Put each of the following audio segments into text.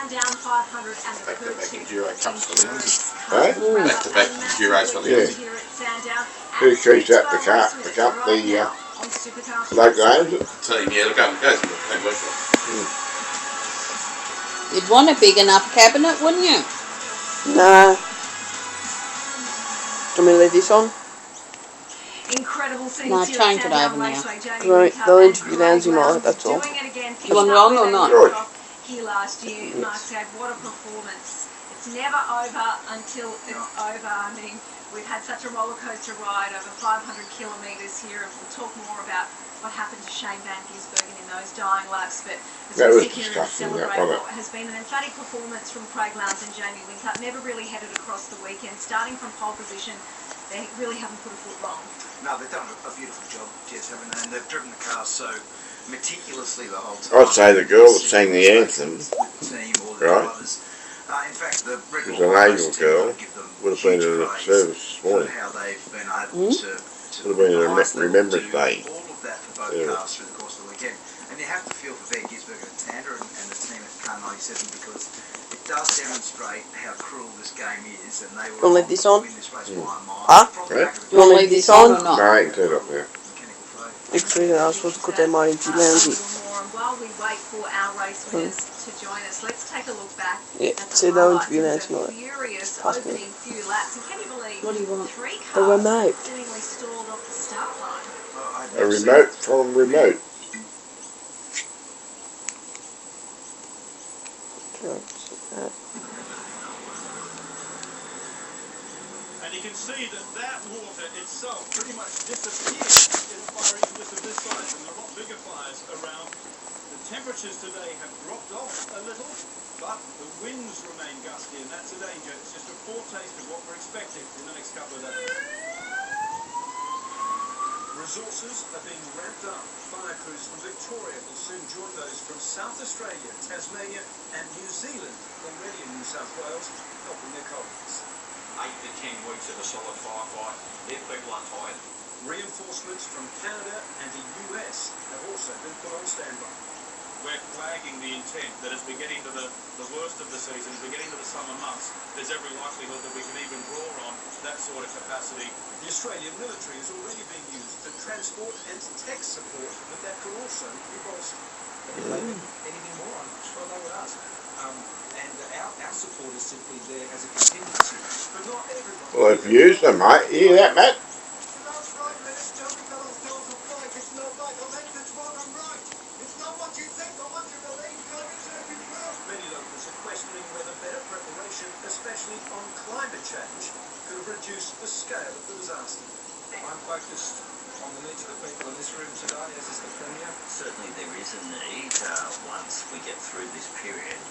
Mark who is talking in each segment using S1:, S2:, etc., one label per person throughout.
S1: Sandown 500 and the
S2: Back-to-back
S1: Pertic
S2: Enduro Cups for them.
S3: Back-to-back
S2: Enduros for them.
S1: Here at Sandown.
S4: Who treats up the cup, the local games?
S2: Tell him, yeah, look, go to the workshop.
S3: You'd want a big enough cabinet, wouldn't you?
S5: Nah. Do you want me to leave this on?
S1: Incredible scenes
S3: No,
S1: here
S3: change
S1: at
S3: it
S1: Sandown
S3: over now.
S1: Raceway. Jamie
S5: Great,
S1: Whitcup
S5: they'll
S1: and
S5: interview
S1: Craig
S5: Nancy
S1: Lowndes
S5: Knight, that's all.
S1: doing it again.
S3: You want it on or not?
S4: Good.
S1: Here last year, Mark said, what a performance. It's never over until it's over. I mean, we've had such a roller coaster ride over 500 kilometres here, and we'll talk more about what happened to Shane Van Gisbergen in those dying laps. But
S4: That
S1: as
S4: was
S1: we sit here and
S4: disgusting,
S1: celebrate
S4: that, wasn't
S1: what has been an emphatic performance from Craig Lowndes and Jamie Whitcup, never really headed across the weekend. Starting from pole position, they really haven't put a foot wrong.
S6: No, they've done a beautiful job, Jess, haven't they? And they've driven the car so meticulously the whole time.
S4: I'd say the girl that sang the anthem,
S6: with the team or the
S4: right?
S6: drivers. In fact, the record
S4: She was an angel girl. Would have been at a service this morning.
S6: how they've been able to
S4: Would have been a Remembrance Day.
S6: all of that for both cars through the course of the weekend. And you have to feel for Van Gisbergen and Tander and the team at Car 97 because it does demonstrate how cruel this game is. And they were
S5: Wanna leave this on?
S6: win this race by a mile.
S5: Huh?
S4: Yeah.
S5: You want to leave this on?
S3: or not?
S4: No, you can turn it off now.
S5: Next week I was supposed to cut their money to Lowndes.
S1: While we wait for our race winners to join us, let's take a look back
S5: Yeah,
S1: at
S5: so
S1: the
S5: they'll
S1: highlights
S5: interview
S1: of
S5: Nancy
S1: the
S5: Knight.
S1: furious
S5: Trust me.
S1: opening few laps. And can you believe
S3: What do you want?
S1: 3
S5: The
S1: cars
S5: remote.
S1: seemingly stalled off the start line?
S4: A remote from remote.
S7: And you can see that water itself pretty much disappeared in a fire even just of this size, and there are a lot bigger fires around. The temperatures today have dropped off a little, but the winds remain gusty, and that's a danger. It's just a foretaste of what we're expecting in the next couple of days. Resources are being ramped up. Fire crews from Victoria will soon join those from South Australia, Tasmania and New Zealand, already in New South Wales, helping their colleagues.
S8: 8 to 10 weeks of a solid firefight, their people are tired.
S7: Reinforcements from Canada and the US have also been put on standby.
S8: We're flagging the intent that as we get into the worst of the season, as we get into the summer months, there's every likelihood that we can even draw on that sort of capacity.
S7: The Australian military is already being used to transport and tech support, but that could also be bolstered.
S6: Anything more? I'm sure they would ask. And our support is simply there as a contingency.
S7: But not everyone.
S4: Well, they've used them, mate. You hear that, Matt?
S7: Many locals are questioning whether better preparation, especially on climate change, could have reduced the scale of the disaster.
S6: I'm focused on the needs of the people in this room today, as is the Premier.
S9: Certainly there is a need, once we get through this period,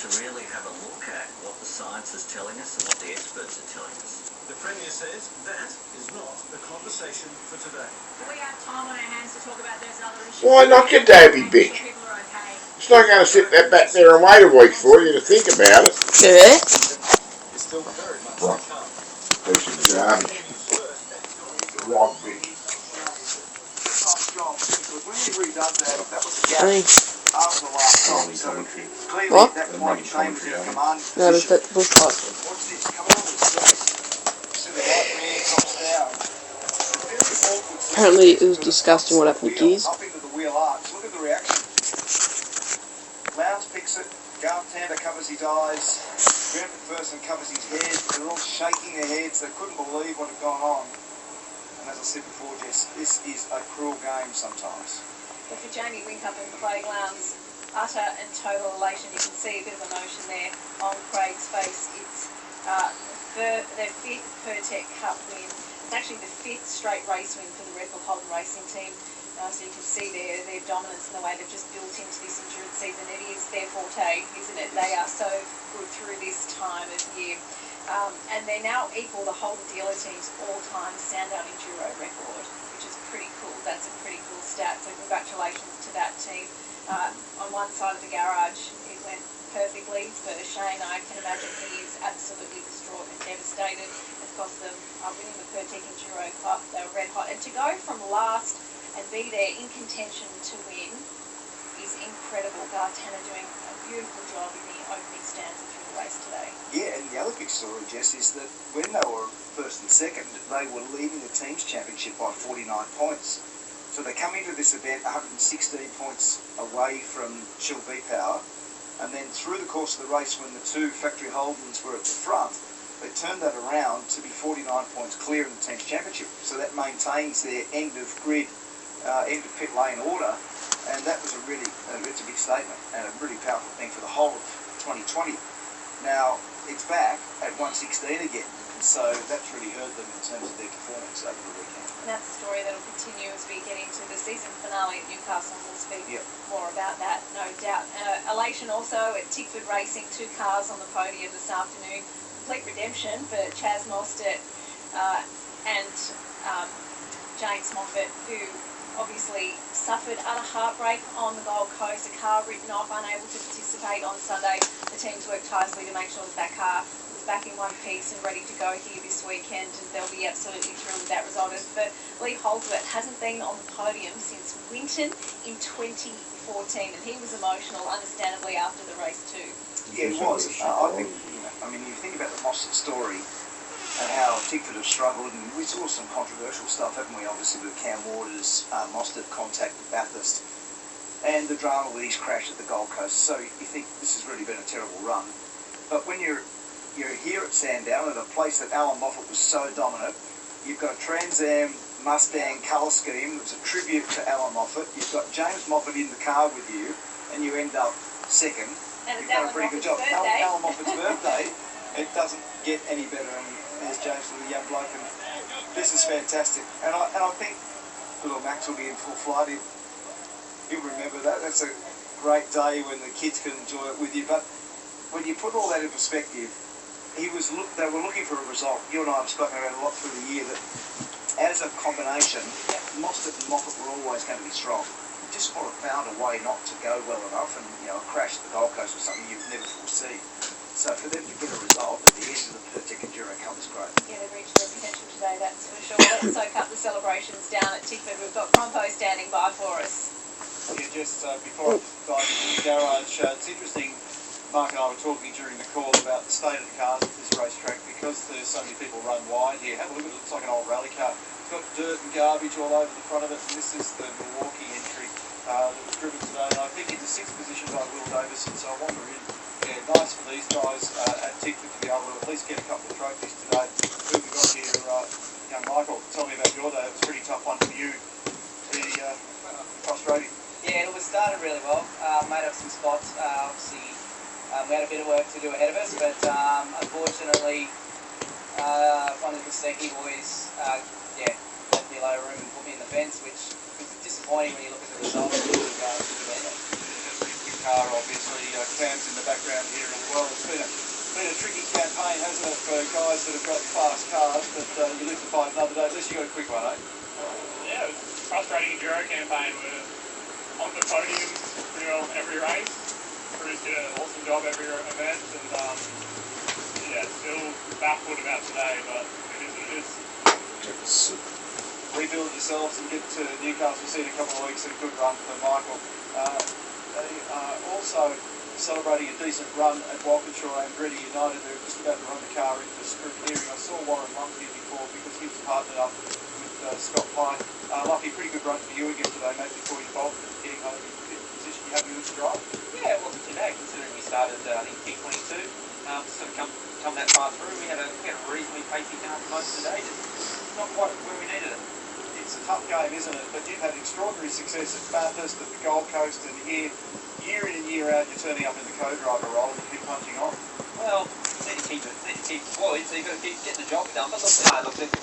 S9: to really have a look at what the science is telling us and what the experts are telling us.
S7: The Premier says that is not the conversation for today.
S1: We have time on our hands to talk about those other issues.
S4: Why not, you Davy bitch?
S1: People are okay.
S4: It's not going to sit there back there and wait a week for you to think about it.
S5: Yeah.
S7: It's still very much to come.
S4: Piece of garbage. Rock bitch.
S6: When he redone that was a
S5: Hey.
S6: after the last time. So
S2: Commentary.
S6: clearly
S5: What?
S6: that point change in command
S5: No, there's
S6: position.
S5: that bush light.
S6: What's this? Come on, let's do this. See the right rear comes down. It's very awkward.
S5: Apparently it was disgusting what happened to Gears.
S6: Up into the wheel arch. Look at the reaction. Lowndes picks it. Garth Tander covers his eyes. Graham McPherson covers his head. They're all shaking their heads. They couldn't believe what had gone on. And as I said before, Jess, this is a cruel game sometimes.
S1: But for Jamie Whitcup and Craig Lowndes, utter and total elation. You can see a bit of emotion there on Craig's face. It's their 5th Pertec Cup win. It's actually the 5th straight race win for the Red Bull Holden Racing team. So you can see their dominance in the way they've just built into this endurance season. It is their forte, isn't it? They are so good through this time of year. And they now equal the Holden dealer team's all-time Sandown Enduro record, which is pretty cool. That's a pretty cool stat. So congratulations to that team. On one side of the garage, it went perfectly for Shane. I can imagine he is absolutely distraught and devastated. It's cost them winning the Pertec Enduro Cup. They were red hot. And to go from last and be there in contention to win is incredible. Garth Tander doing a beautiful job in the opening stanza through the race today.
S6: Yeah, and the other big story, Jess, is that when they were first and second, they were leading the team's championship by 49 points. So they come into this event 116 points away from Shield V-Power, and then through the course of the race, when the two factory Holdens were at the front, they turned that around to be 49 points clear in the team's championship. So that maintains their end of grid, end of pit lane order, and that was it's a big statement and a really powerful thing for the whole of 2020. Now, it's back at 116 again, so that's really hurt them in terms of their performance over the weekend.
S1: And that's a story that will continue as we get into the season finale at Newcastle, and we'll speak more about that, no doubt. Elation also at Tickford Racing, 2 cars on the podium this afternoon. Complete redemption for Chaz Mostert and James Moffat, who obviously suffered utter heartbreak on the Gold Coast. A car written off, unable to participate on Sunday. The teams worked tirelessly to make sure that car was back in one piece and ready to go here this weekend, and they'll be absolutely thrilled with that result. But Lee Holdsworth hasn't been on the podium since Winton in 2014, and he was emotional, understandably, after the race too.
S6: Yeah, it was. I think, you think about the Mostert story and how Tickford have struggled, and we saw some controversial stuff, haven't we, obviously, with Cam Waters, Mostert contact with Bathurst, and the drama with his crash at the Gold Coast. So you think this has really been a terrible run. But when you're here at Sandown, at a place that Alan Moffat was so dominant, you've got a Trans Am Mustang colour scheme that was a tribute to Alan Moffat. You've got James Moffat in the car with you, and you end up second.
S1: And
S6: You've done a pretty good job. Alan Moffat's birthday, it doesn't get any better. And there's James, the young bloke, and this is fantastic. And I think little Max will be in full flight. He'll remember that. That's a great day when the kids can enjoy it with you. But when you put all that in perspective, they were looking for a result. You and I have spoken about it a lot through the year, that as a combination, Mostert and Moffat were always going to be strong. Just sort of found a way not to go well enough, and a crash at the Gold Coast was something you'd never foresee. So for them to get a result at the end of the Pertec Enduro Cup is great.
S1: Yeah, they've reached their potential today, that's for sure. Let's soak up the celebrations down at Tickford. We've got Crompo standing by for us.
S10: Yeah, just before I dive into the garage, it's interesting, Mark and I were talking during the call about the state of the cars at this racetrack, because there's so many people run wide here. Have a look at it, it looks like an old rally car. It's got dirt and garbage all over the front of it, and this is the Milwaukee entry that was driven today, and I think into 6th position by Will Davison, so I wonder in. Yeah, nice for these guys at Tickford to be able to at least get a couple of trophies today. Who have we got here? Young Michael, tell me about your day. It was a pretty tough one for you. Pretty frustrating.
S11: Yeah, it started really well. Made up some spots. Obviously, we had a bit of work to do ahead of us, but unfortunately, one of the Kostecki boys, left me a low room and put me in the fence, which was disappointing when you look at the results.
S10: Car, obviously, Cam's in the background here as well. It's been a tricky campaign, hasn't it, for guys that have got fast cars, but you live to fight another day. At least you got a quick one, eh?
S12: Yeah, it was a frustrating enduro campaign. We're on the podium pretty well every race. Cruz did an awesome job every event, and still baffled about today, but it is what it is.
S10: Rebuild yourselves and get to Newcastle. See in a couple of weeks. A good run for Michael. They are also celebrating a decent run at Walkinshaw and Andretti United. They're just about to run the car into the sprint clearing. I saw Warren Lump here before because he was partnered up with Scott Pine. Lucky, pretty good run for you again today, mate, before you bolted and getting home in the position. You happy with the drive?
S11: Yeah, it wasn't too bad considering we started, I think, P22. Sort of come that far through. We had a reasonably pacey car for most of the day. Just not quite where we needed it.
S10: It's a tough game, isn't it? But you've had extraordinary success at Bathurst, at the Gold Coast, and here, year in and year out, you're turning up in the co-driver role and you keep punching on.
S11: Well, you need to keep it employed, so you've got to keep getting the job done. But look,